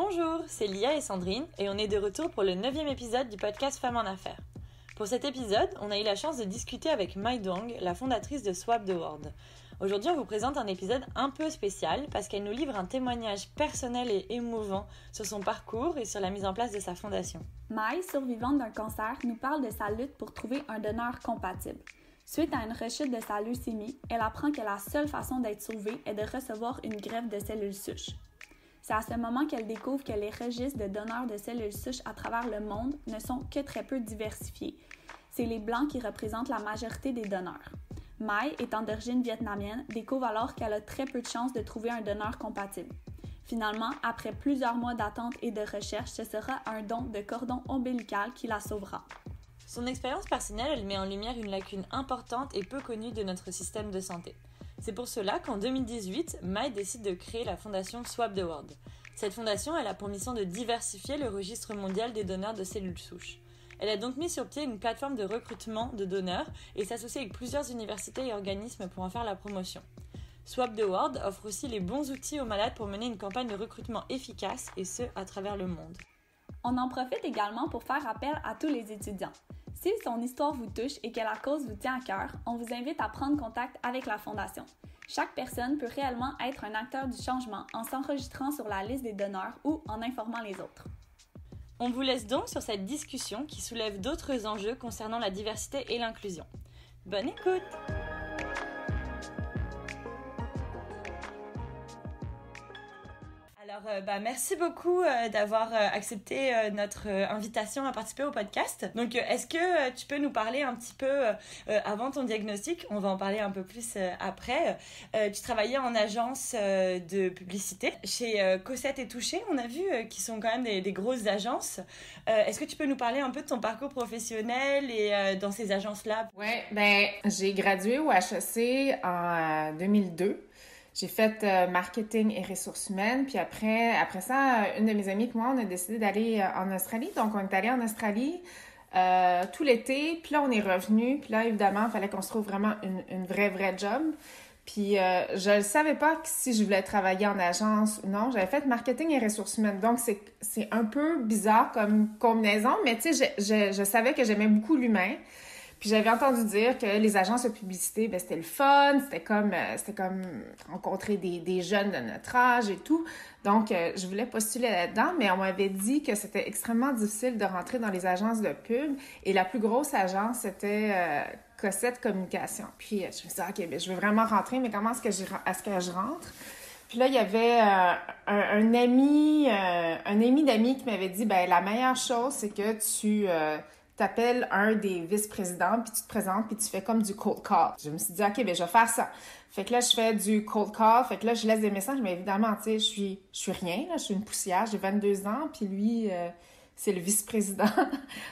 Bonjour, c'est Lia et Sandrine et on est de retour pour le 9e épisode du podcast Femmes en Affaires. Pour cet épisode, on a eu la chance de discuter avec Mai Duong, la fondatrice de Swap the World. Aujourd'hui, on vous présente un épisode un peu spécial parce qu'elle nous livre un témoignage personnel et émouvant sur son parcours et sur la mise en place de sa fondation. Mai, survivante d'un cancer, nous parle de sa lutte pour trouver un donneur compatible. Suite à une rechute de sa leucémie, elle apprend que la seule façon d'être sauvée est de recevoir une greffe de cellules souches. C'est à ce moment qu'elle découvre que les registres de donneurs de cellules souches à travers le monde ne sont que très peu diversifiés. C'est les Blancs qui représentent la majorité des donneurs. Mai, étant d'origine vietnamienne, découvre alors qu'elle a très peu de chances de trouver un donneur compatible. Finalement, après plusieurs mois d'attente et de recherche, ce sera un don de cordon ombilical qui la sauvera. Son expérience personnelle, elle met en lumière une lacune importante et peu connue de notre système de santé. C'est pour cela qu'en 2018, Mai décide de créer la fondation Swap the World. Cette fondation, elle a pour mission de diversifier le registre mondial des donneurs de cellules souches. Elle a donc mis sur pied une plateforme de recrutement de donneurs et s'associe avec plusieurs universités et organismes pour en faire la promotion. Swap the World offre aussi les bons outils aux malades pour mener une campagne de recrutement efficace et ce, à travers le monde. On en profite également pour faire appel à tous les étudiants. Si son histoire vous touche et que la cause vous tient à cœur, on vous invite à prendre contact avec la Fondation. Chaque personne peut réellement être un acteur du changement en s'enregistrant sur la liste des donneurs ou en informant les autres. On vous laisse donc sur cette discussion qui soulève d'autres enjeux concernant la diversité et l'inclusion. Bonne écoute! Alors, merci beaucoup d'avoir accepté notre invitation à participer au podcast. Donc, est-ce que tu peux nous parler un petit peu avant ton diagnostic? On va en parler un peu plus après. Tu travaillais en agence de publicité chez Cosette et Touché. On a vu qu'ils sont quand même des grosses agences. Est-ce que tu peux nous parler un peu de ton parcours professionnel et dans ces agences-là? Ouais, j'ai gradué au HEC en 2002. J'ai fait marketing et ressources humaines, puis après ça, une de mes amies et moi, on a décidé d'aller en Australie. Donc, on est allé en Australie tout l'été, puis là, on est revenu. Puis là, évidemment, il fallait qu'on se trouve vraiment une vraie job. Puis je ne savais pas si je voulais travailler en agence ou non. J'avais fait marketing et ressources humaines, donc c'est un peu bizarre comme combinaison, mais tu sais, je savais que j'aimais beaucoup l'humain. Puis j'avais entendu dire que les agences de publicité, c'était le fun, c'était comme rencontrer des jeunes de notre âge et tout. Donc, je voulais postuler là-dedans, mais on m'avait dit que c'était extrêmement difficile de rentrer dans les agences de pub. Et la plus grosse agence, c'était Cosette Communication. Puis je me suis dit, OK, je veux vraiment rentrer, mais comment est-ce que je rentre? Puis là, il y avait un ami d'amis qui m'avait dit, la meilleure chose, c'est que tu t'appelles un des vice-présidents, puis tu te présentes, puis tu fais comme du cold call. Je me suis dit, OK, je vais faire ça. Fait que là, je fais du cold call, fait que là, je laisse des messages, mais évidemment, tu sais, je suis rien, là, je suis une poussière, j'ai 22 ans, puis lui, c'est le vice-président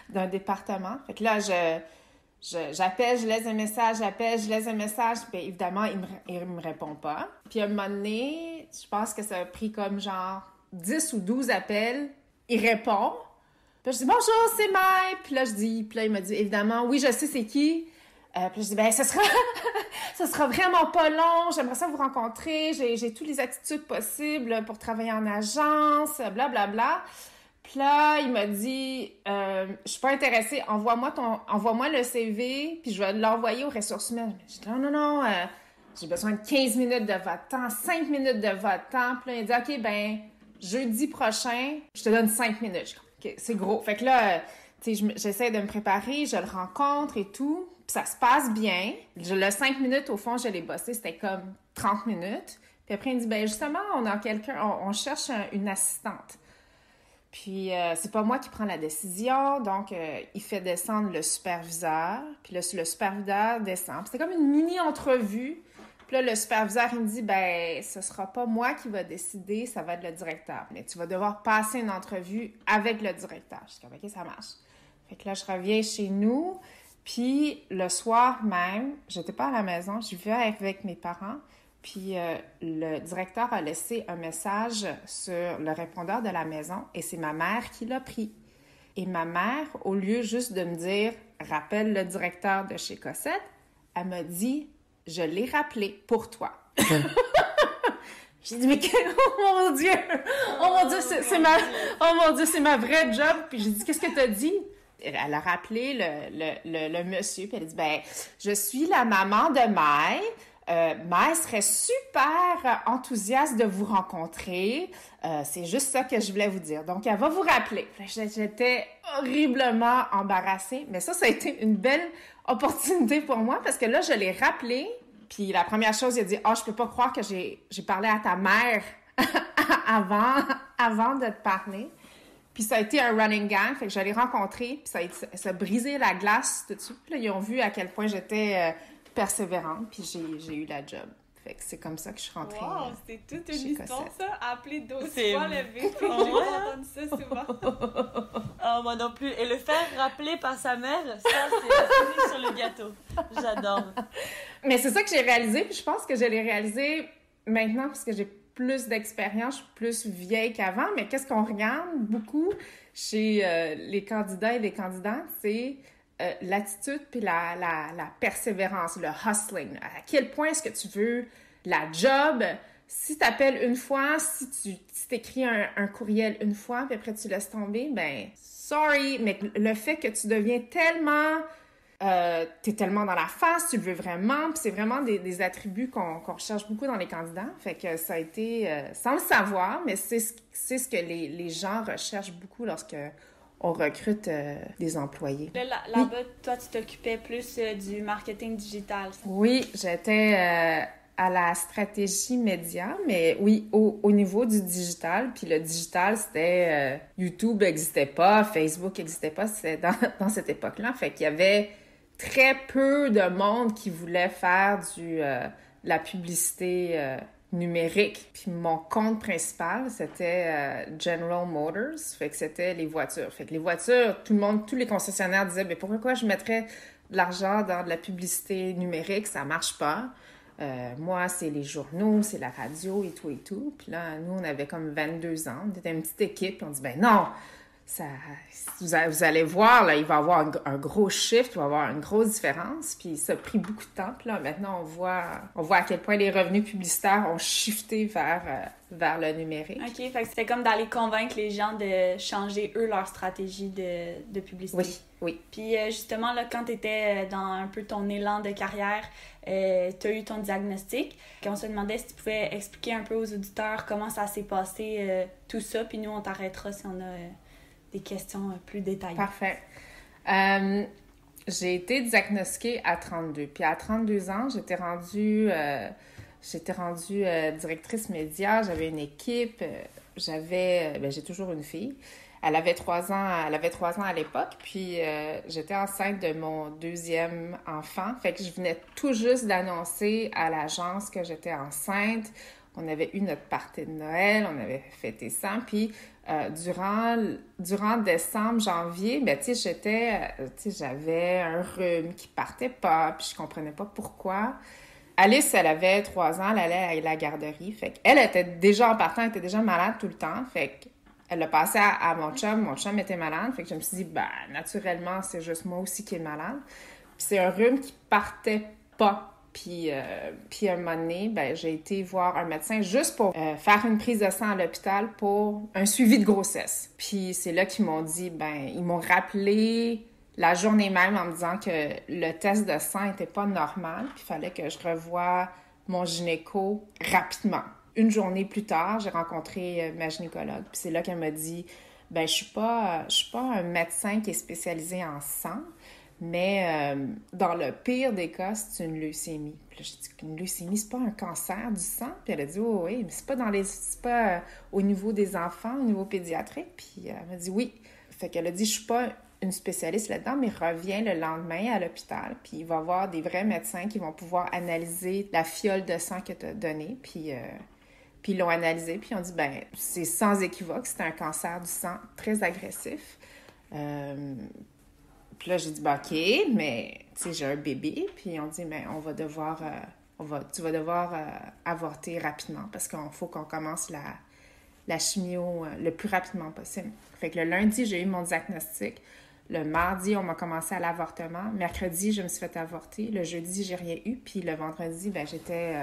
d'un département. Fait que là, j'appelle, je laisse un message, puis évidemment, il me répond pas. Puis à un moment donné, je pense que ça a pris comme genre 10 ou 12 appels, il répond. Puis je dis « Bonjour, c'est Mai! » Puis là, il m'a dit « Évidemment, oui, je sais c'est qui. » Puis je dis « ça sera vraiment pas long. J'aimerais ça vous rencontrer. J'ai toutes les attitudes possibles pour travailler en agence, blablabla. » Puis là, il m'a dit « Je suis pas intéressée. Envoie-moi le CV, puis je vais l'envoyer aux ressources humaines. » J'ai dit « Non. J'ai besoin de 15 minutes de votre temps, 5 minutes de votre temps. » Puis là, il a dit « OK, jeudi prochain, je te donne 5 minutes. » OK, c'est gros. Fait que là, tu sais, j'essaie de me préparer, je le rencontre et tout. Puis ça se passe bien. Le 5 minutes, au fond, je l'ai bossé. C'était comme 30 minutes. Puis après, il me dit, justement, on a on cherche une assistante. Puis c'est pas moi qui prends la décision. Donc, il fait descendre le superviseur. Puis le superviseur descend. Puis c'était comme une mini-entrevue. Puis là, le superviseur, il me dit, ce sera pas moi qui va décider, ça va être le directeur. Mais tu vas devoir passer une entrevue avec le directeur. Je dis, OK, ça marche. Fait que là, je reviens chez nous. Puis le soir même, j'étais pas à la maison, je vivais avec mes parents. Puis le directeur a laissé un message sur le répondeur de la maison et c'est ma mère qui l'a pris. Et ma mère, au lieu juste de me dire « Rappelle le directeur de chez Cosette », elle m'a dit « Je l'ai rappelé pour toi. » J'ai dit, mais oh mon Dieu! Oh mon Dieu, oh mon Dieu, c'est ma vraie job! Puis j'ai dit, qu'est-ce que t'as dit? Elle a rappelé le monsieur, puis elle a dit, ben, je suis la maman de Mai. Mai serait super enthousiaste de vous rencontrer. C'est juste ça que je voulais vous dire. Donc, elle va vous rappeler. J'étais horriblement embarrassée, mais ça a été une belle opportunité pour moi parce que là, je l'ai rappelé. Puis la première chose, il a dit, je peux pas croire que j'ai parlé à ta mère avant de te parler. Puis ça a été un running gag, fait que je l'ai rencontré, puis ça a brisé la glace tout de suite. Puis là, ils ont vu à quel point j'étais persévérante, puis j'ai eu la job. Fait que c'est comme ça que je suis rentrée. Wow, c'est toute une histoire, Cossette. Ça. Appeler 12 fois le VP. J'ai Ouais. entendu ça souvent. Oh, moi non plus. Et le faire rappeler par sa mère, ça, c'est la cerise sur le gâteau. J'adore. Mais c'est ça que j'ai réalisé, puis je pense que je l'ai réalisé maintenant parce que j'ai plus d'expérience, je suis plus vieille qu'avant, mais qu'est-ce qu'on regarde beaucoup chez les candidats et les candidates, c'est l'attitude puis la persévérance, le hustling. À quel point est-ce que tu veux la job? Si tu appelles une fois, si tu t'écris un courriel une fois, puis après tu laisses tomber, ben sorry, mais le fait que tu deviens tellement... t'es tellement dans la face, tu le veux vraiment, puis c'est vraiment des attributs qu'on recherche beaucoup dans les candidats. Fait que ça a été, sans le savoir, mais c'est ce que les gens recherchent beaucoup lorsque on recrute des employés. Là-bas, toi, tu t'occupais plus du marketing digital. Oui, j'étais à la stratégie média, mais oui, au niveau du digital. Puis le digital, c'était... YouTube n'existait pas, Facebook n'existait pas, c'était dans cette époque-là. Fait qu'il y avait très peu de monde qui voulait faire la publicité numérique. Puis mon compte principal, c'était General Motors. Fait que c'était les voitures. Fait que les voitures, tous les concessionnaires disaient, mais pourquoi je mettrais de l'argent dans de la publicité numérique? Ça marche pas. Moi, c'est les journaux, c'est la radio et tout et tout. Puis là, nous, on avait comme 22 ans. On était une petite équipe. Puis on dit, ben non, vous allez voir, là, il va y avoir un gros shift, il va y avoir une grosse différence. Puis ça a pris beaucoup de temps. Puis là, maintenant, on voit à quel point les revenus publicitaires ont shifté vers le numérique. OK, fait que c'était comme d'aller convaincre les gens de changer, eux, leur stratégie de publicité. Oui. Puis justement, là, quand tu étais dans un peu ton élan de carrière, tu as eu ton diagnostic. On se demandait si tu pouvais expliquer un peu aux auditeurs comment ça s'est passé, tout ça. Puis nous, on t'arrêtera si on a des questions plus détaillées. Parfait. J'ai été diagnostiquée à 32. Puis à 32 ans, j'étais rendue directrice média. J'avais une équipe. J'ai toujours une fille. Elle avait 3 ans à l'époque, puis j'étais enceinte de mon 2e enfant. Fait que je venais tout juste d'annoncer à l'agence que j'étais enceinte. On avait eu notre party de Noël, on avait fêté ça, puis durant décembre, janvier, ben tu sais, j'avais un rhume qui partait pas, puis je comprenais pas pourquoi. Alice, elle avait 3 ans, elle allait à la garderie, fait qu'elle était déjà en partant, elle était déjà malade tout le temps, fait qu'elle l'a passé à mon chum était malade, fait que je me suis dit, ben naturellement, c'est juste moi aussi qui est malade. Puis c'est un rhume qui partait pas. Puis à un moment donné, ben, j'ai été voir un médecin juste pour faire une prise de sang à l'hôpital pour un suivi de grossesse. Puis c'est là qu'ils m'ont dit, ils m'ont rappelé la journée même en me disant que le test de sang n'était pas normal, puis il fallait que je revoie mon gynéco rapidement. Une journée plus tard, j'ai rencontré ma gynécologue, puis c'est là qu'elle m'a dit, je suis pas un médecin qui est spécialisé en sang, mais dans le pire des cas, c'est une leucémie. Puis là, j'ai dit qu'une leucémie, c'est pas un cancer du sang. Puis elle a dit, oh, oui, mais c'est pas au niveau des enfants, au niveau pédiatrique. Puis elle m'a dit oui. Fait qu'elle a dit, je suis pas une spécialiste là-dedans, mais reviens le lendemain à l'hôpital. Puis il va y avoir des vrais médecins qui vont pouvoir analyser la fiole de sang que tu as donnée. Puis ils l'ont analysé, puis ils ont dit, c'est sans équivoque, c'est un cancer du sang très agressif. Puis là, j'ai dit, OK, mais tu sais, j'ai un bébé. Puis on dit, tu vas devoir avorter rapidement parce qu'il faut qu'on commence la chimio le plus rapidement possible. Fait que le lundi, j'ai eu mon diagnostic. Le mardi, on m'a commencé à l'avortement. Mercredi, je me suis fait avorter. Le jeudi, j'ai rien eu. Puis le vendredi, j'étais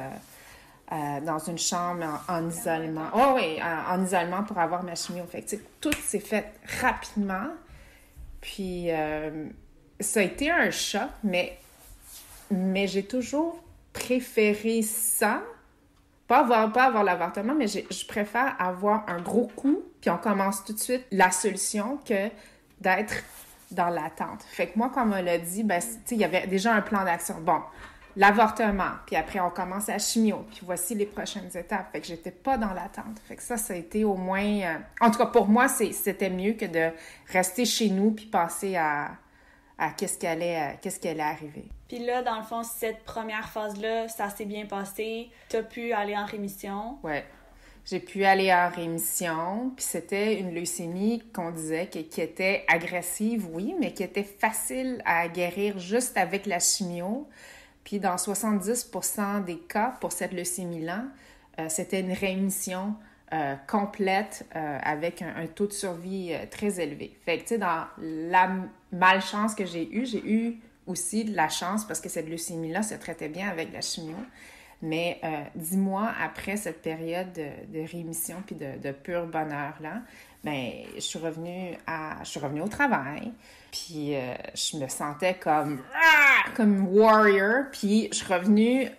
dans une chambre en isolement. Oh oui, en isolement pour avoir ma chimio. Fait que, tout s'est fait rapidement. Puis, ça a été un choc, mais j'ai toujours préféré ça. Pas avoir l'avortement, mais je préfère avoir un gros coup, puis on commence tout de suite la solution que d'être dans l'attente. Fait que moi, comme on l'a dit, ben, il y avait déjà un plan d'action. Bon, l'avortement, puis après, on commence la chimio, puis voici les prochaines étapes. Fait que j'étais pas dans l'attente. Fait que ça a été au moins... En tout cas, pour moi, c'était mieux que de rester chez nous puis passer à qu'est-ce qui allait arriver. Puis là, dans le fond, cette première phase-là, ça s'est bien passé. T'as pu aller en rémission. Ouais. J'ai pu aller en rémission, puis c'était une leucémie qu'on disait qui était agressive, oui, mais qui était facile à guérir juste avec la chimio. Puis dans 70% des cas pour cette leucémie-là, c'était une rémission complète avec un taux de survie très élevé. Fait que, tu sais, dans la malchance que j'ai eue aussi de la chance parce que cette leucémie-là se traitait bien avec la chimio. Mais 10 mois après cette période de rémission puis de pur bonheur-là, ben je suis revenue au travail. Puis je me sentais comme warrior. Puis je suis revenue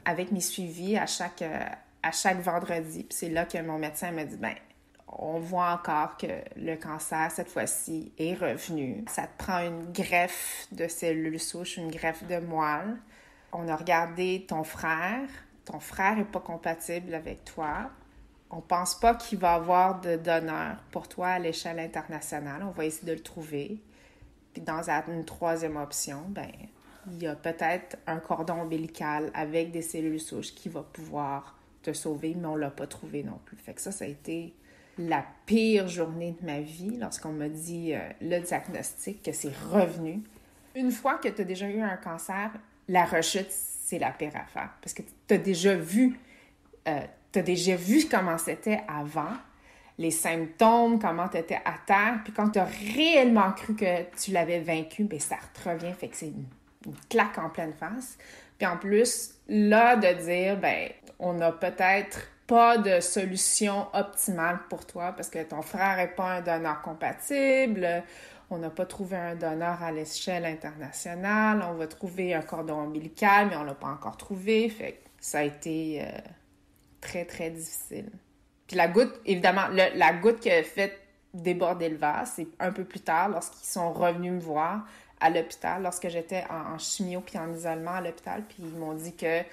avec mes suivis à chaque vendredi. Puis c'est là que mon médecin m'a dit, ben on voit encore que le cancer, cette fois-ci, est revenu. Ça te prend une greffe de cellules souches, une greffe de moelle. On a regardé ton frère. Ton frère n'est pas compatible avec toi. On pense pas qu'il va avoir de donneur pour toi à l'échelle internationale. On va essayer de le trouver. Puis dans une troisième option, ben il y a peut-être un cordon ombilical avec des cellules souches qui va pouvoir te sauver, mais on l'a pas trouvé non plus. Fait que ça a été la pire journée de ma vie lorsqu'on m'a dit le diagnostic, que c'est revenu. Une fois que tu as déjà eu un cancer, la rechute, c'est la pire affaire. Parce que tu as déjà vu comment c'était avant, les symptômes, comment tu étais à terre. Puis quand tu as réellement cru que tu l'avais vaincu, bien, ça te revient. Fait que c'est une claque en pleine face. Puis en plus, là, de dire, ben on n'a peut-être pas de solution optimale pour toi parce que ton frère n'est pas un donneur compatible. On n'a pas trouvé un donneur à l'échelle internationale. On va trouver un cordon ombilical, mais on ne l'a pas encore trouvé. Fait que ça a été très, très difficile. Puis la goutte, évidemment, la goutte qui a fait déborder le vase, c'est un peu plus tard, lorsqu'ils sont revenus me voir à l'hôpital, lorsque j'étais en chimio puis en isolement à l'hôpital. Puis ils m'ont dit que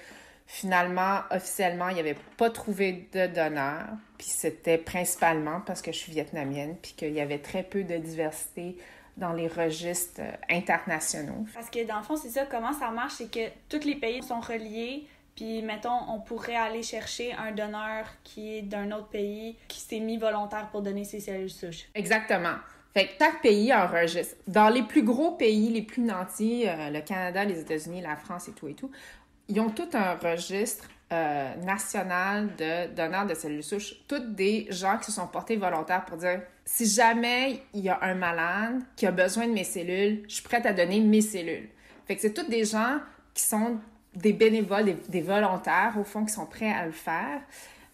finalement, officiellement, ils n'avaient pas trouvé de donneur. Puis c'était principalement parce que je suis vietnamienne, puis qu'il y avait très peu de diversité dans les registres internationaux. Parce que dans le fond, c'est ça, comment ça marche, c'est que tous les pays sont reliés, puis mettons, on pourrait aller chercher un donneur qui est d'un autre pays, qui s'est mis volontaire pour donner ses cellules souches. Exactement. Fait que chaque pays enregistre. Dans les plus gros pays, les plus nantis, le Canada, les États-Unis, la France et tout, ils ont tout un registre national de donneurs de cellules souches. Toutes des gens qui se sont portés volontaires pour dire « Si jamais il y a un malade qui a besoin de mes cellules, je suis prête à donner mes cellules. » Fait que c'est toutes des gens qui sont des bénévoles, des volontaires, au fond, qui sont prêts à le faire.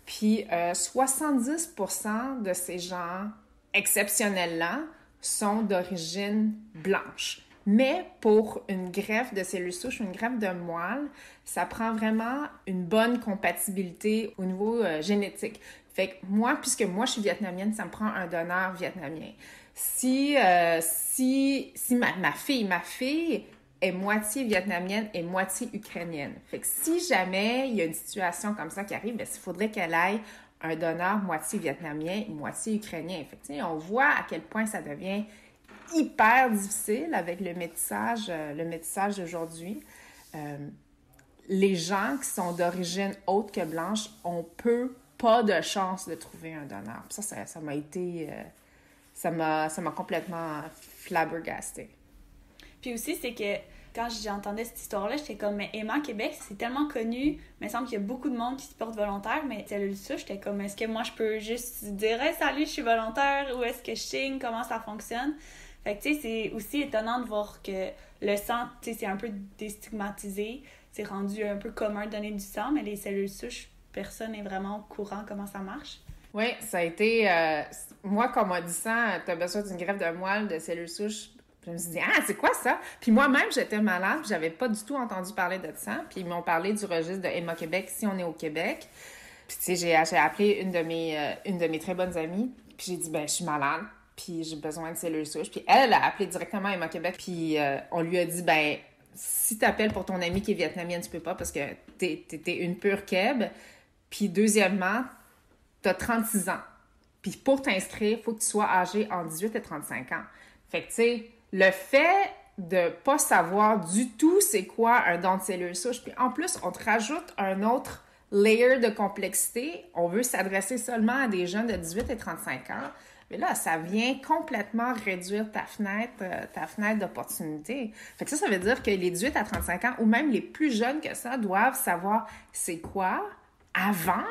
Puis 70% de ces gens exceptionnels-là sont d'origine blanche. Mais pour une greffe de cellules souches, une greffe de moelle, ça prend vraiment une bonne compatibilité au niveau génétique. Fait que moi, puisque moi je suis vietnamienne, ça me prend un donneur vietnamien. Si ma fille est moitié vietnamienne et moitié ukrainienne. Fait que si jamais il y a une situation comme ça qui arrive, bien, il faudrait qu'elle ait un donneur moitié vietnamien et moitié ukrainien. Fait que, on voit à quel point ça devient hyper difficile avec le métissage d'aujourd'hui. Les gens qui sont d'origine autre que blanche ont pas de chance de trouver un donneur. Ça m'a été... ça m'a complètement flabbergastée. Puis aussi, c'est que quand j'entendais cette histoire-là, j'étais comme, mais Emma Québec, c'est tellement connu, mais il semble qu'il y a beaucoup de monde qui se porte volontaire, mais cellules souches, j'étais comme, est-ce que moi je peux juste dire, hey, salut, je suis volontaire, ou est-ce que je signe, comment ça fonctionne? Fait que, tu sais, c'est aussi étonnant de voir que le sang, tu sais, c'est un peu déstigmatisé, c'est rendu un peu commun de donner du sang, mais les cellules souches, personne n'est vraiment au courant comment ça marche? Oui, ça a été... moi, quand on m'a dit ça, t'as besoin d'une greffe de moelle, de cellules souches, je me suis dit, ah, c'est quoi ça? Puis moi-même, j'étais malade, j'avais pas du tout entendu parler de ça. Puis ils m'ont parlé du registre de Emma Québec, si on est au Québec. Puis tu sais, j'ai appelé une de mes très bonnes amies, puis j'ai dit, ben, je suis malade, puis j'ai besoin de cellules souches. Puis elle a appelé directement Emma Québec, puis on lui a dit, ben, si t'appelles pour ton amie qui est vietnamienne, tu peux pas parce que t'es une pure Keb. Puis deuxièmement, t'as 36 ans. Puis pour t'inscrire, il faut que tu sois âgé entre 18 et 35 ans. Fait que tu sais, le fait de pas savoir du tout c'est quoi un don de cellules souches, puis en plus, on te rajoute un autre layer de complexité. On veut s'adresser seulement à des jeunes de 18 et 35 ans. Mais là, ça vient complètement réduire ta fenêtre d'opportunité. Fait que ça veut dire que les 18 à 35 ans, ou même les plus jeunes que ça, doivent savoir c'est quoi avant.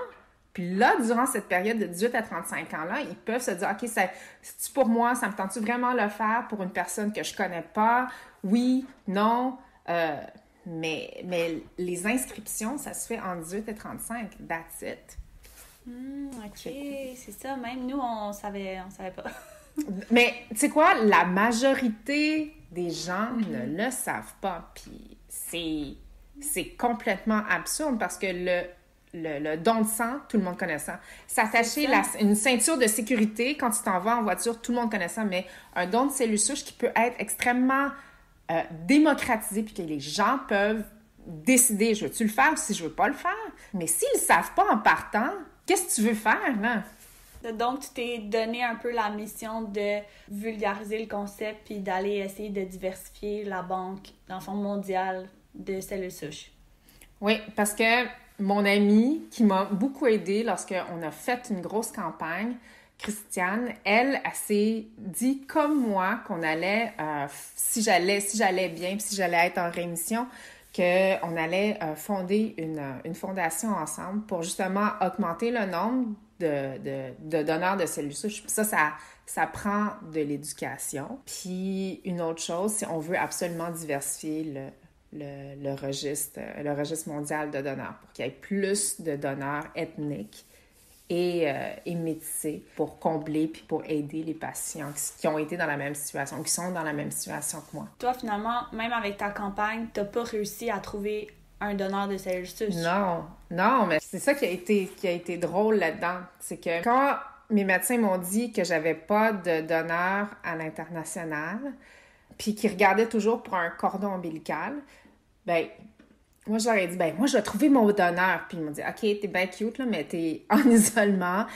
Puis là, durant cette période de 18 à 35 ans-là, ils peuvent se dire, OK, c'est-tu pour moi? Ça me tente-tu vraiment le faire pour une personne que je connais pas? Oui, non. Mais les inscriptions, ça se fait en 18 et 35. That's it. OK, c'est ça. Même nous, on savait pas. Mais tu sais quoi? La majorité des gens ne le savent pas. Puis c'est complètement absurde parce que le don de sang, tout le monde connaît ça. S'attacher une ceinture de sécurité quand tu t'en vas en voiture, tout le monde connaît ça, mais un don de cellules souches qui peut être extrêmement démocratisé puis que les gens peuvent décider, je veux-tu le faire ou si je veux pas le faire? Mais s'ils le savent pas en partant, qu'est-ce que tu veux faire, là? Donc, tu t'es donné un peu la mission de vulgariser le concept puis d'aller essayer de diversifier la banque, dans le fond, mondiale de cellules souches. Oui, parce que mon amie, qui m'a beaucoup aidée lorsqu'on a fait une grosse campagne, Christiane, elle s'est dit comme moi qu'on allait, si j'allais bien, si j'allais être en rémission, qu'on allait fonder une fondation ensemble pour justement augmenter le nombre de donneurs de cellules souches. Puis ça prend de l'éducation. Puis une autre chose, c'est on veut absolument diversifier le registre mondial de donneurs pour qu'il y ait plus de donneurs ethniques et métissés pour combler puis pour aider les patients qui ont été dans la même situation, qui sont dans la même situation que moi. Toi, finalement, même avec ta campagne, t'as pas réussi à trouver un donneur de cellules souches. Non, mais c'est ça qui a été drôle là-dedans. C'est que quand mes médecins m'ont dit que j'avais pas de donneur à l'international, puis qu'ils regardaient toujours pour un cordon ombilical, ben moi, je leur ai dit, ben moi, je vais trouver mon donneur. Puis ils m'ont dit, OK, t'es bien cute, là, mais t'es en isolement,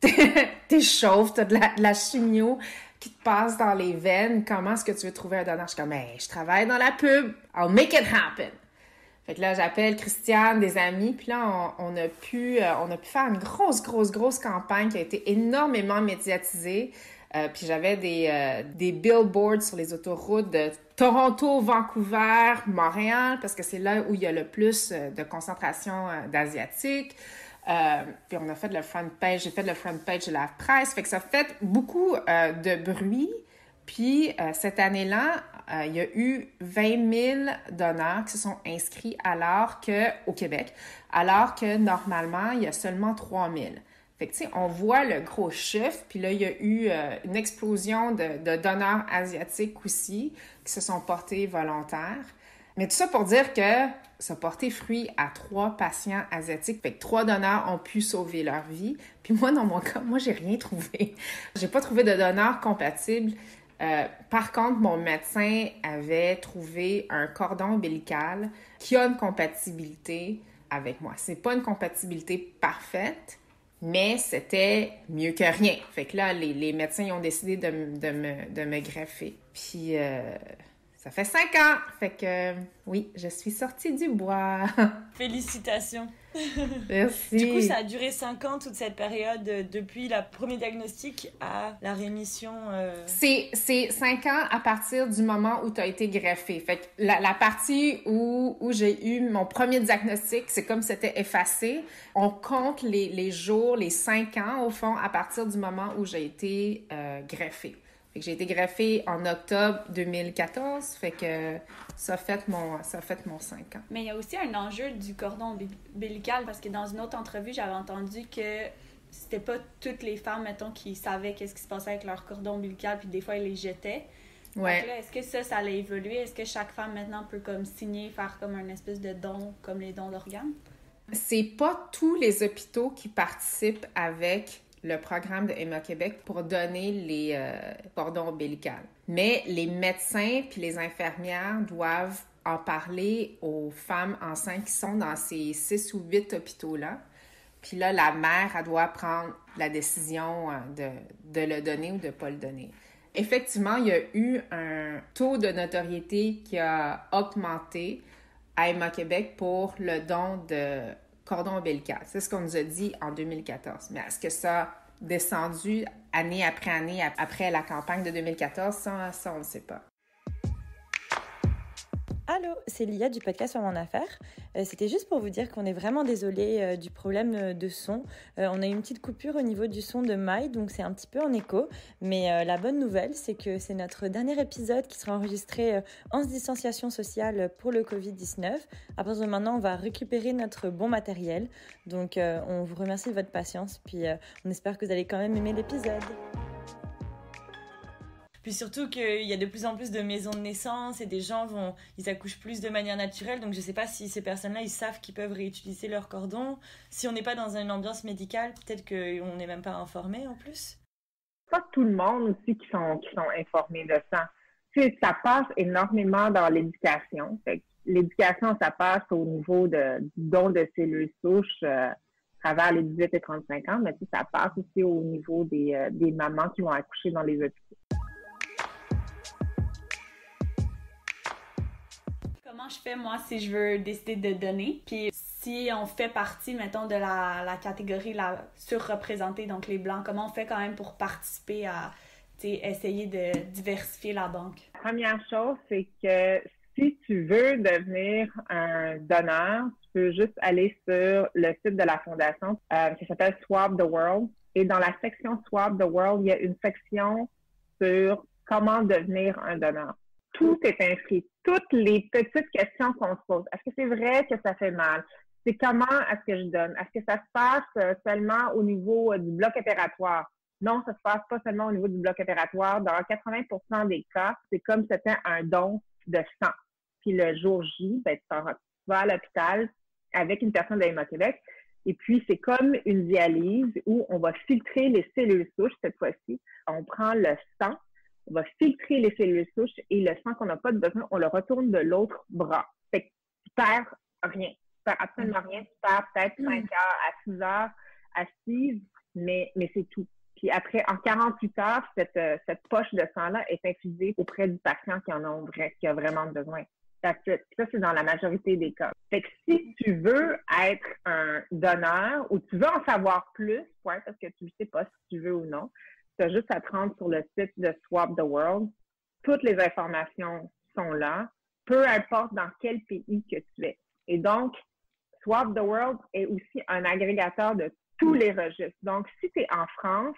t'es chauve, t'as de la chimio qui te passe dans les veines. Comment est-ce que tu veux trouver un donneur? Je suis comme, ben, je travaille dans la pub. I'll make it happen. Fait que là, j'appelle Christiane, des amis, puis là, on a pu faire une grosse campagne qui a été énormément médiatisée. Puis j'avais des billboards sur les autoroutes de Toronto, Vancouver, Montréal, parce que c'est là où il y a le plus de concentration d'Asiatiques. Puis on a fait le front page, j'ai fait le front page de la presse. Fait que ça fait beaucoup de bruit. Puis cette année-là, il y a eu 20 000 donneurs qui se sont inscrits au Québec, alors que normalement, il y a seulement 3 000. Fait que, tu sais, on voit le gros chiffre, puis là, il y a eu une explosion de donneurs asiatiques aussi qui se sont portés volontaires. Mais tout ça pour dire que ça a porté fruit à 3 patients asiatiques. Fait que 3 donneurs ont pu sauver leur vie. Puis moi, dans mon cas, moi, j'ai rien trouvé. J'ai pas trouvé de donneur compatible. Par contre, mon médecin avait trouvé un cordon ombilical qui a une compatibilité avec moi. C'est pas une compatibilité parfaite, mais c'était mieux que rien. Fait que là, les médecins ils ont décidé de me greffer. Puis ça fait 5 ans. Fait que oui, je suis sortie du bois. Félicitations. Merci. Du coup, ça a duré 5 ans, toute cette période, depuis le premier diagnostic à la rémission. C'est 5 ans à partir du moment où tu as été greffé. Fait que la partie où j'ai eu mon premier diagnostic, c'est comme c'était effacé. On compte les jours, les 5 ans, au fond, à partir du moment où j'ai été greffée. Fait que j'ai été greffée en octobre 2014, fait que ça a fait mon 5 ans. Mais il y a aussi un enjeu du cordon ombilical, parce que dans une autre entrevue, j'avais entendu que c'était pas toutes les femmes, mettons, qui savaient qu'est-ce qui se passait avec leur cordon ombilical, puis des fois, ils les jetaient. Ouais. Donc là, est-ce que ça a évolué? Est-ce que chaque femme, maintenant, peut comme signer, faire comme un espèce de don, comme les dons d'organes? C'est pas tous les hôpitaux qui participent avec le programme de Emma Québec pour donner les cordons ombilicaux. Mais les médecins puis les infirmières doivent en parler aux femmes enceintes qui sont dans ces 6 ou 8 hôpitaux-là. Puis là, la mère, elle doit prendre la décision de le donner ou de ne pas le donner. Effectivement, il y a eu un taux de notoriété qui a augmenté à Emma Québec pour le don de cordon ombilical. C'est ce qu'on nous a dit en 2014. Mais est-ce que ça a descendu année après année après la campagne de 2014? Ça on ne sait pas. Allô, c'est Lia du podcast Maman en Affaires. C'était juste pour vous dire qu'on est vraiment désolé du problème de son. On a eu une petite coupure au niveau du son de Maï, donc c'est un petit peu en écho. Mais la bonne nouvelle, c'est que c'est notre dernier épisode qui sera enregistré en distanciation sociale pour le Covid-19. À partir de maintenant, on va récupérer notre bon matériel. Donc on vous remercie de votre patience, puis on espère que vous allez quand même aimer l'épisode. Puis surtout qu'il y a de plus en plus de maisons de naissance et des gens ils accouchent plus de manière naturelle. Donc je sais pas si ces personnes-là, ils savent qu'ils peuvent réutiliser leur cordon. Si on n'est pas dans une ambiance médicale, peut-être qu'on n'est même pas informé en plus. Pas tout le monde aussi qui sont informés de ça. Tu sais, ça passe énormément dans l'éducation. Fait que l'éducation, ça passe au niveau du don de cellules souches à travers les 18 et 35 ans, mais tu sais, ça passe aussi au niveau des mamans qui vont accoucher dans les hôpitaux. Comment je fais, moi, si je veux décider de donner? Puis si on fait partie, mettons, de la catégorie surreprésentée, donc les Blancs, comment on fait quand même pour participer à essayer de diversifier la banque? La première chose, c'est que si tu veux devenir un donneur, tu peux juste aller sur le site de la fondation qui s'appelle Swap the World. Et dans la section Swap the World, il y a une section sur comment devenir un donneur. Tout est inscrit. Toutes les petites questions qu'on se pose. Est-ce que c'est vrai que ça fait mal? C'est comment est-ce que je donne? Est-ce que ça se passe seulement au niveau du bloc opératoire? Non, ça se passe pas seulement au niveau du bloc opératoire. Dans 80% des cas, c'est comme si c'était un don de sang. Puis le jour J, ben, tu vas à l'hôpital avec une personne d'Emma Québec. Et puis, c'est comme une dialyse où on va filtrer les cellules souches cette fois-ci. On prend le sang. On va filtrer les cellules souches et le sang qu'on n'a pas de besoin, on le retourne de l'autre bras. Fait que tu perds rien. Tu perds absolument rien. Tu perds peut-être 5 heures à 6 heures assise, mais c'est tout. Puis après, en 48 heures, cette poche de sang-là est infusée auprès du patient qui a vraiment besoin. Ça, c'est dans la majorité des cas. Fait que si tu veux être un donneur ou tu veux en savoir plus, parce que tu ne sais pas si tu veux ou non, tu as juste à te rendre sur le site de Swap the World. Toutes les informations sont là, peu importe dans quel pays que tu es. Et donc, Swap the World est aussi un agrégateur de tous les registres. Donc, si tu es en France,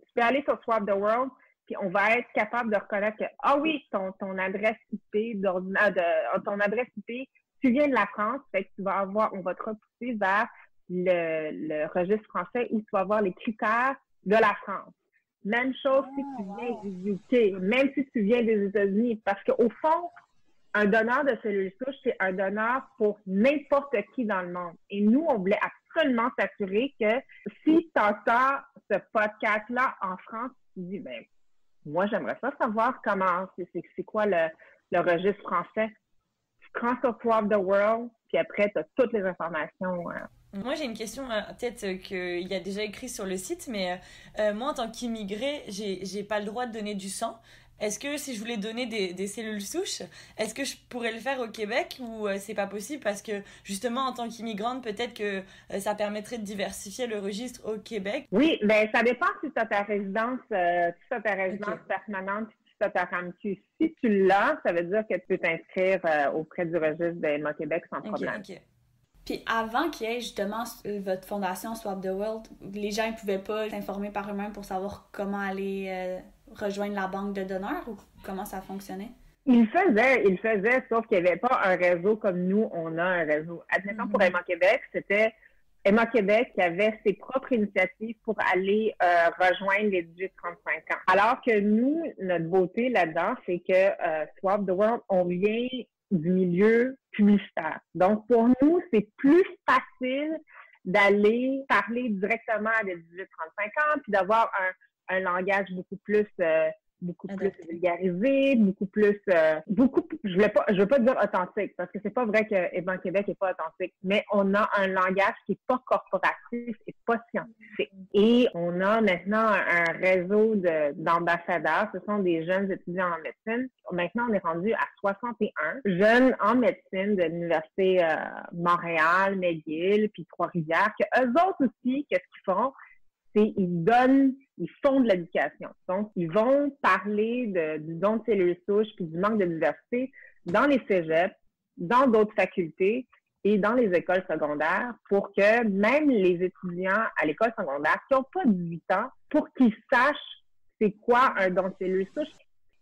tu peux aller sur Swap the World, puis on va être capable de reconnaître que, ah oui, ton adresse IP, ton adresse IP, tu viens de la France, fait que on va te repousser vers le registre français où tu vas avoir les critères de la France. Même chose si tu viens du UK, même si tu viens des États-Unis, parce qu'au fond, un donneur de cellules souches, c'est un donneur pour n'importe qui dans le monde. Et nous, on voulait absolument s'assurer que si tu entends ce podcast-là en France, tu dis, ben, moi, j'aimerais ça savoir c'est quoi le registre français. Tu prends sur Swap the World, puis après, tu as toutes les informations. Moi, j'ai une question, peut-être qu'il y a déjà écrit sur le site, mais moi, en tant qu'immigrée, j'ai pas le droit de donner du sang. Est-ce que si je voulais donner des cellules souches, est-ce que je pourrais le faire au Québec ou c'est pas possible parce que justement, en tant qu'immigrante, peut-être que ça permettrait de diversifier le registre au Québec? Oui, ben ça dépend si tu as ta résidence, permanente, si tu as ta RAMQ. Si tu l'as, ça veut dire que tu peux t'inscrire auprès du registre d'Emma Québec sans problème. Okay. Puis avant qu'il y ait justement votre fondation Swap the World, les gens ne pouvaient pas s'informer par eux-mêmes pour savoir comment aller rejoindre la banque de donneurs ou comment ça fonctionnait? Il faisait, sauf qu'il n'y avait pas un réseau comme nous, on a un réseau. Admettons, pour Aimant Québec, c'était Aimant Québec qui avait ses propres initiatives pour aller rejoindre les 18-35 ans. Alors que nous, notre beauté là-dedans, c'est que Swap the World, on vient du milieu publicitaire. Donc, pour nous, c'est plus facile d'aller parler directement à des 18-35 ans, puis d'avoir un langage beaucoup plus vulgarisé, je veux pas dire authentique, parce que c'est pas vrai que Aimant Québec est pas authentique, mais on a un langage qui est pas corporatif et pas scientifique. Et on a maintenant un réseau d'ambassadeurs, ce sont des jeunes étudiants en médecine. Maintenant, on est rendu à 61 jeunes en médecine de l'Université Montréal, McGill, puis Trois-Rivières, que eux autres aussi, qu'est-ce qu'ils font? Ils font de l'éducation. Donc, ils vont parler du don de cellules souches puis du manque de diversité dans les cégeps, dans d'autres facultés et dans les écoles secondaires pour que même les étudiants à l'école secondaire qui n'ont pas 18 ans, pour qu'ils sachent c'est quoi un don de cellules souches.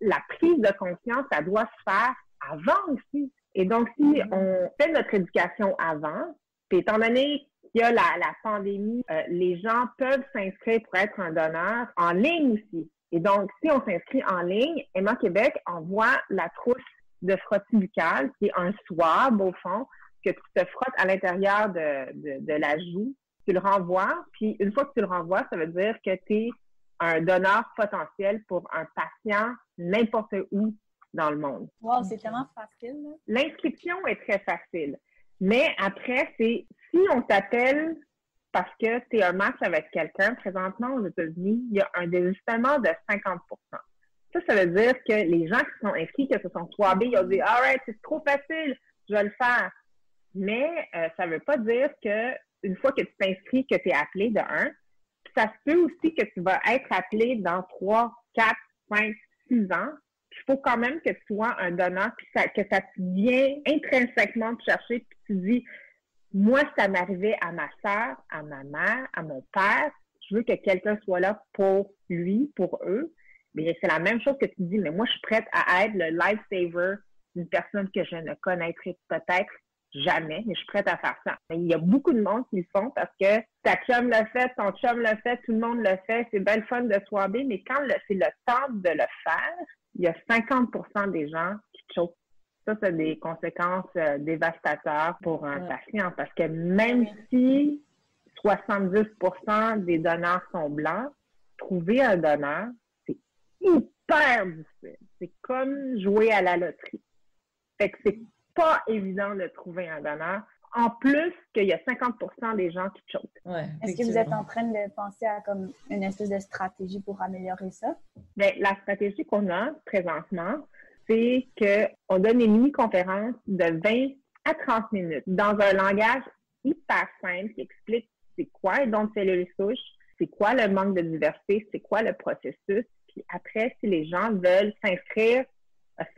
La prise de conscience, ça doit se faire avant aussi. Et donc, si on fait notre éducation avant, puis étant donné il y a la pandémie, les gens peuvent s'inscrire pour être un donneur en ligne aussi. Et donc, si on s'inscrit en ligne, Aimant Québec envoie la trousse de frottis buccale, qui est un swab, au fond, que tu te frottes à l'intérieur de la joue. Tu le renvoies, puis une fois que tu le renvoies, ça veut dire que tu es un donneur potentiel pour un patient n'importe où dans le monde. Wow, c'est tellement facile. L'inscription est très facile. Mais après, si on t'appelle parce que tu es un match avec quelqu'un, présentement aux États-Unis, il y a un désistement de 50 Ça veut dire que les gens qui sont inscrits, qui se sont swabés, ils ont dit « Alright, c'est trop facile, je vais le faire. » Mais ça veut pas dire que une fois que tu t'inscris, que tu es appelé de un, ça se peut aussi que tu vas être appelé dans 3, 4, 5, 6 ans. Il faut quand même que tu sois un donneur, puis que ça te vient intrinsèquement te chercher, puis tu dis moi, ça m'arrivait à ma sœur, à ma mère, à mon père. Je veux que quelqu'un soit là pour lui, pour eux. Mais c'est la même chose que tu dis, mais moi, je suis prête à être le lifesaver d'une personne que je ne connaîtrai peut-être jamais, mais je suis prête à faire ça. Mais il y a beaucoup de monde qui le font parce que ta chum le fait, ton chum le fait, tout le monde le fait. C'est bien le fun de swabber, mais quand c'est le temps de le faire, il y a 50 des gens qui choquent. Ça a des conséquences dévastatrices pour un patient parce que même si 70 des donneurs sont blancs, trouver un donneur, c'est hyper difficile. C'est comme jouer à la loterie. Fait que c'est pas évident de trouver un donneur. En plus qu'il y a 50 des gens qui choquent. Ouais, est-ce que vous êtes en train de penser à comme une espèce de stratégie pour améliorer ça? Bien, la stratégie qu'on a présentement, c'est qu'on donne une mini-conférence de 20 à 30 minutes dans un langage hyper simple qui explique c'est quoi un don de cellules souches, c'est quoi le manque de diversité, c'est quoi le processus. Puis après, si les gens veulent s'inscrire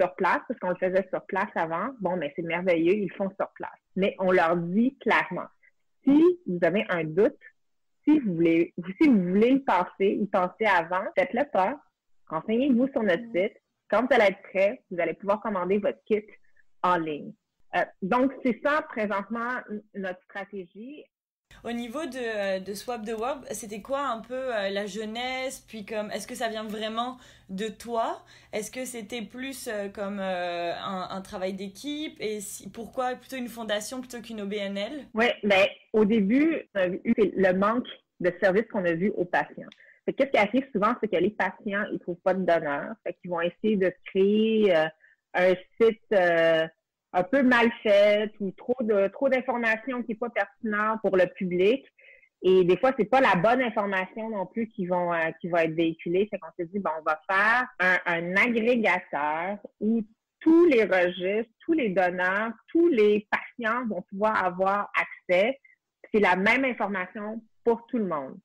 sur place, parce qu'on le faisait sur place avant, bon, mais c'est merveilleux, ils le font sur place. Mais on leur dit clairement, si vous avez un doute, si vous voulez y penser avant, faites-le pas, renseignez-vous sur notre site. Quand vous allez être prêt, vous allez pouvoir commander votre kit en ligne. Donc, c'est ça, présentement, notre stratégie. Au niveau de Swap the World, c'était quoi un peu la jeunesse, puis comme, est-ce que ça vient vraiment de toi? Est-ce que c'était plus comme un travail d'équipe? Et pourquoi plutôt une fondation plutôt qu'une OBNL? Oui, bien, au début, on a vu le manque de services qu'on a vu aux patients. Qu'est-ce qui arrive souvent, c'est que les patients, ils trouvent pas de donneur. Fait qu'ils vont essayer de créer un site un peu mal fait ou trop d'informations qui n'est pas pertinente pour le public. Et des fois, c'est pas la bonne information non plus qui va être véhiculée. C'est qu'on s'est dit, bon, on va faire un agrégateur où tous les registres, tous les donneurs, tous les patients vont pouvoir avoir accès. C'est la même information pour tout le monde.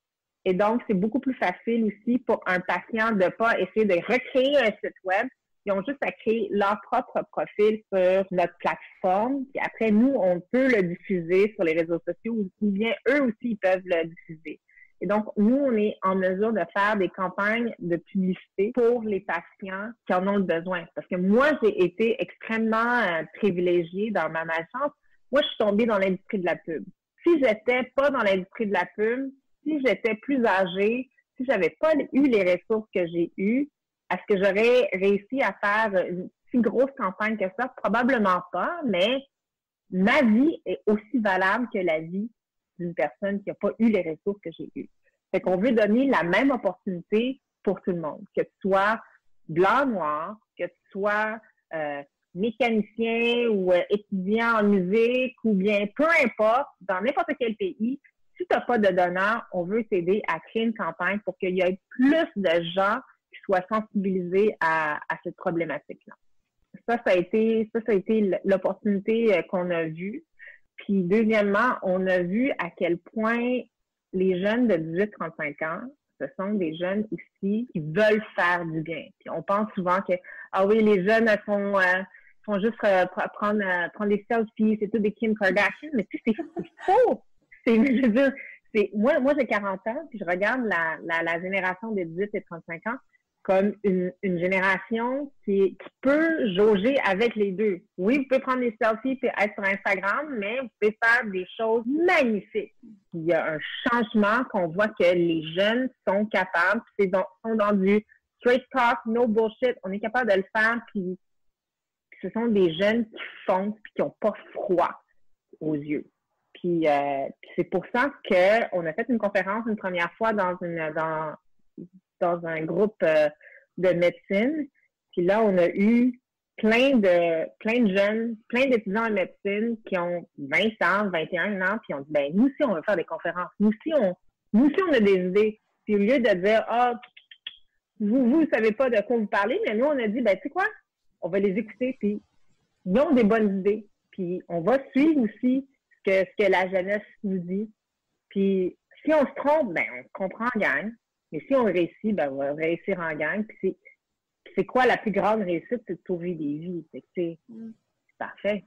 Et donc, c'est beaucoup plus facile aussi pour un patient de ne pas essayer de recréer un site web. Ils ont juste à créer leur propre profil sur notre plateforme. Puis après, nous, on peut le diffuser sur les réseaux sociaux ou bien eux aussi, ils peuvent le diffuser. Et donc, nous, on est en mesure de faire des campagnes de publicité pour les patients qui en ont le besoin. Parce que moi, j'ai été extrêmement privilégiée dans ma malchance. Moi, je suis tombée dans l'industrie de la pub. Si j'étais pas dans l'industrie de la pub, si j'étais plus âgée, si j'avais pas eu les ressources que j'ai eues, est-ce que j'aurais réussi à faire une si grosse campagne que ça? Probablement pas, mais ma vie est aussi valable que la vie d'une personne qui n'a pas eu les ressources que j'ai eues. Fait qu'on veut donner la même opportunité pour tout le monde, que tu sois blanc, noir, que tu sois mécanicien ou étudiant en musique ou bien peu importe, dans n'importe quel pays, si tu n'as pas de donneur, on veut t'aider à créer une campagne pour qu'il y ait plus de gens qui soient sensibilisés à cette problématique-là. Ça a été l'opportunité qu'on a vue. Puis deuxièmement, on a vu à quel point les jeunes de 18-35 ans, ce sont des jeunes aussi qui veulent faire du bien. Puis on pense souvent que, ah oui, les jeunes font juste prendre des selfies, c'est tout des Kim Kardashian, mais tu sais, c'est faux! Je veux dire, moi j'ai 40 ans, puis je regarde la génération de 18 et 35 ans comme une génération qui peut jauger avec les deux. Oui, vous pouvez prendre des selfies et être sur Instagram, mais vous pouvez faire des choses magnifiques. Il y a un changement qu'on voit que les jeunes sont capables, sont dans du straight talk, no bullshit. On est capable de le faire, puis ce sont des jeunes qui foncent puis qui n'ont pas froid aux yeux. Puis c'est pour ça qu'on a fait une conférence une première fois dans un groupe de médecine. Puis là, on a eu plein de jeunes, plein d'étudiants en médecine qui ont 20 ans, 21 ans, puis on dit, ben nous aussi, on veut faire des conférences. Nous aussi, on a des idées. Puis au lieu de dire, vous savez pas de quoi vous parlez, mais nous, on a dit, ben tu sais quoi? On va les écouter, puis ils ont des bonnes idées. Puis on va suivre aussi ce que la jeunesse nous dit. Puis si on se trompe, ben on se comprend en gang. Mais si on réussit, ben on va réussir en gang. Puis c'est quoi la plus grande réussite? C'est de sauver des vies. C'est parfait.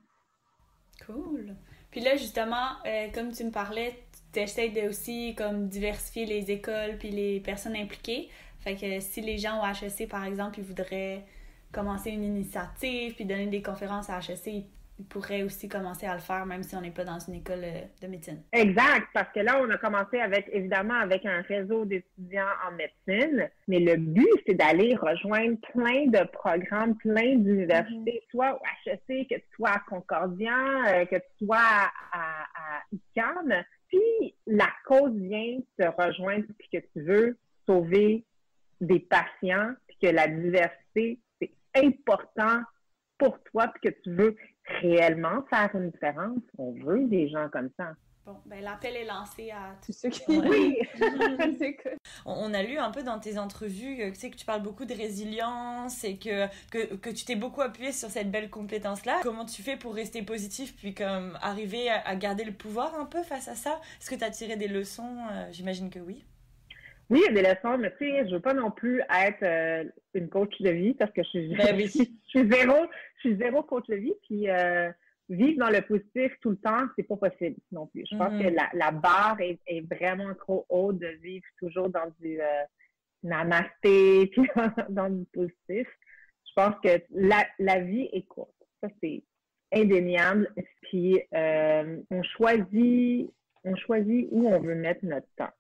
Cool. Puis là, justement, comme tu me parlais, tu essaies de aussi comme diversifier les écoles puis les personnes impliquées. Fait que si les gens au HEC, par exemple, ils voudraient commencer une initiative puis donner des conférences à HEC, ils pourraient aussi commencer à le faire, même si on n'est pas dans une école de médecine. Exact, parce que là, on a commencé évidemment avec un réseau d'étudiants en médecine, mais le but, c'est d'aller rejoindre plein de programmes, plein d'universités, soit au HEC, que tu sois à Concordia, que tu sois à UQAM, puis la cause vient te rejoindre, puis que tu veux sauver des patients, puis que la diversité, c'est important pour toi, puis que tu veux réellement faire une différence. On veut des gens comme ça. Bon, ben l'appel est lancé à tous ceux qui... Oui! On a lu un peu dans tes entrevues que tu parles beaucoup de résilience et que tu t'es beaucoup appuyé sur cette belle compétence-là. Comment tu fais pour rester positif puis comme arriver à garder le pouvoir un peu face à ça? Est-ce que tu as tiré des leçons? J'imagine que oui. Oui, il y a des leçons, mais tu sais, je veux pas non plus être une coach de vie parce que je suis zéro coach de vie, puis vivre dans le positif tout le temps, c'est pas possible non plus. Je pense que la barre est vraiment trop haute de vivre toujours dans du namasté, puis dans du positif. Je pense que la vie est courte. Ça, c'est indéniable. Puis on choisit où on veut mettre notre temps.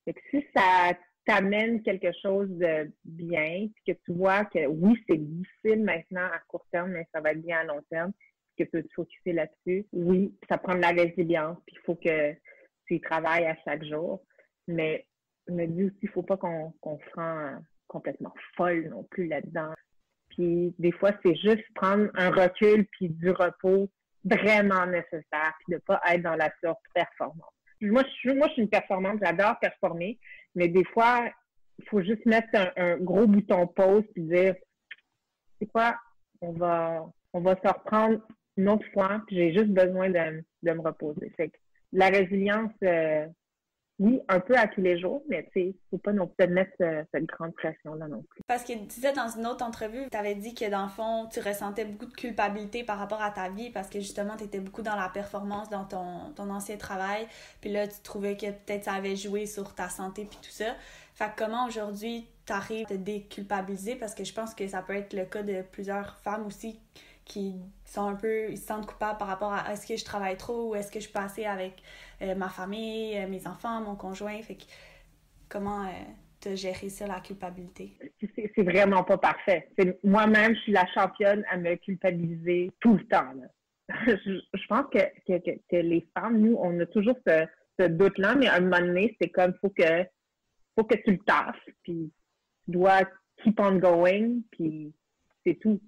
Fait que si ça t'amène quelque chose de bien, puis que tu vois que oui, c'est difficile maintenant à court terme, mais ça va être bien à long terme, puis que tu peux te focuser là-dessus, oui, ça prend de la résilience, puis il faut que tu y travailles à chaque jour. Mais je me dis aussi, il ne faut pas qu'on se rend complètement folle non plus là-dedans. Puis des fois, c'est juste prendre un recul puis du repos vraiment nécessaire, puis de ne pas être dans la surperformance. Moi, je suis une performante, j'adore performer, mais des fois, il faut juste mettre un gros bouton pause puis dire, c'est quoi, on va se reprendre une autre fois, puis j'ai juste besoin de me reposer. Fait que la résilience, oui, un peu à tous les jours, mais tu sais, faut pas non plus te mettre cette grande pression-là non plus. Parce que tu disais dans une autre entrevue, tu avais dit que dans le fond, tu ressentais beaucoup de culpabilité par rapport à ta vie parce que justement, tu étais beaucoup dans la performance dans ton ancien travail. Puis là, tu trouvais que peut-être ça avait joué sur ta santé puis tout ça. Fait que comment aujourd'hui, tu arrives à te déculpabiliser? Parce que je pense que ça peut être le cas de plusieurs femmes aussi qui sont un peu, ils se sentent coupables par rapport à est-ce que je travaille trop ou est-ce que je peux passer avec ma famille, mes enfants, mon conjoint. Fait que comment t'as géré ça, la culpabilité? C'est vraiment pas parfait. Moi-même, je suis la championne à me culpabiliser tout le temps. Là. Je pense que les femmes, nous, on a toujours ce doute-là, mais à un moment donné, c'est comme, faut que tu le taffes, puis tu dois keep on going, puis c'est tout.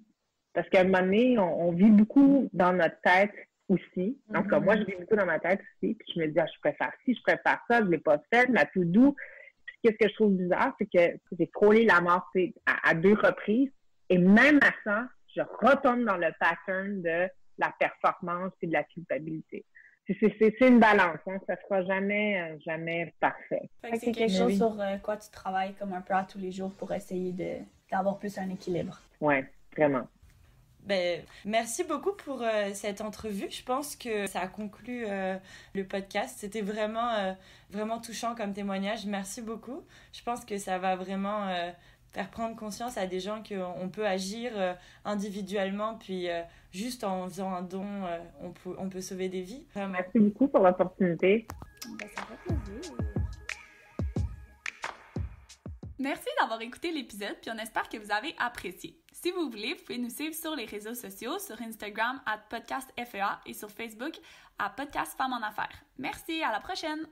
Parce qu'à un moment donné, on vit beaucoup dans notre tête aussi. En tout cas, moi, je vis beaucoup dans ma tête aussi. Puis je me dis, je préfère ci, je préfère ça, je ne l'ai pas fait, ma tout doux. Puis qu'est-ce que je trouve bizarre, c'est que j'ai frôlé la mort à 2 reprises. Et même à ça, je retombe dans le pattern de la performance et de la culpabilité. C'est une balance, hein. Ça ne sera jamais parfait. Fait que c'est quelque chose sur quoi tu travailles comme un peu à tous les jours pour essayer d'avoir plus un équilibre. Oui, vraiment. Ben, merci beaucoup pour cette entrevue. Je pense que ça a conclu le podcast. C'était vraiment touchant comme témoignage. Merci beaucoup. Je pense que ça va vraiment faire prendre conscience à des gens qu'on peut agir individuellement, puis juste en faisant un don, on peut sauver des vies. Vraiment. Merci beaucoup pour l'opportunité. Ben, ça fait plaisir. Merci d'avoir écouté l'épisode, puis on espère que vous avez apprécié. Si vous voulez, vous pouvez nous suivre sur les réseaux sociaux, sur Instagram @podcastfea et sur Facebook @podcastfemmes en affaires. Merci, à la prochaine!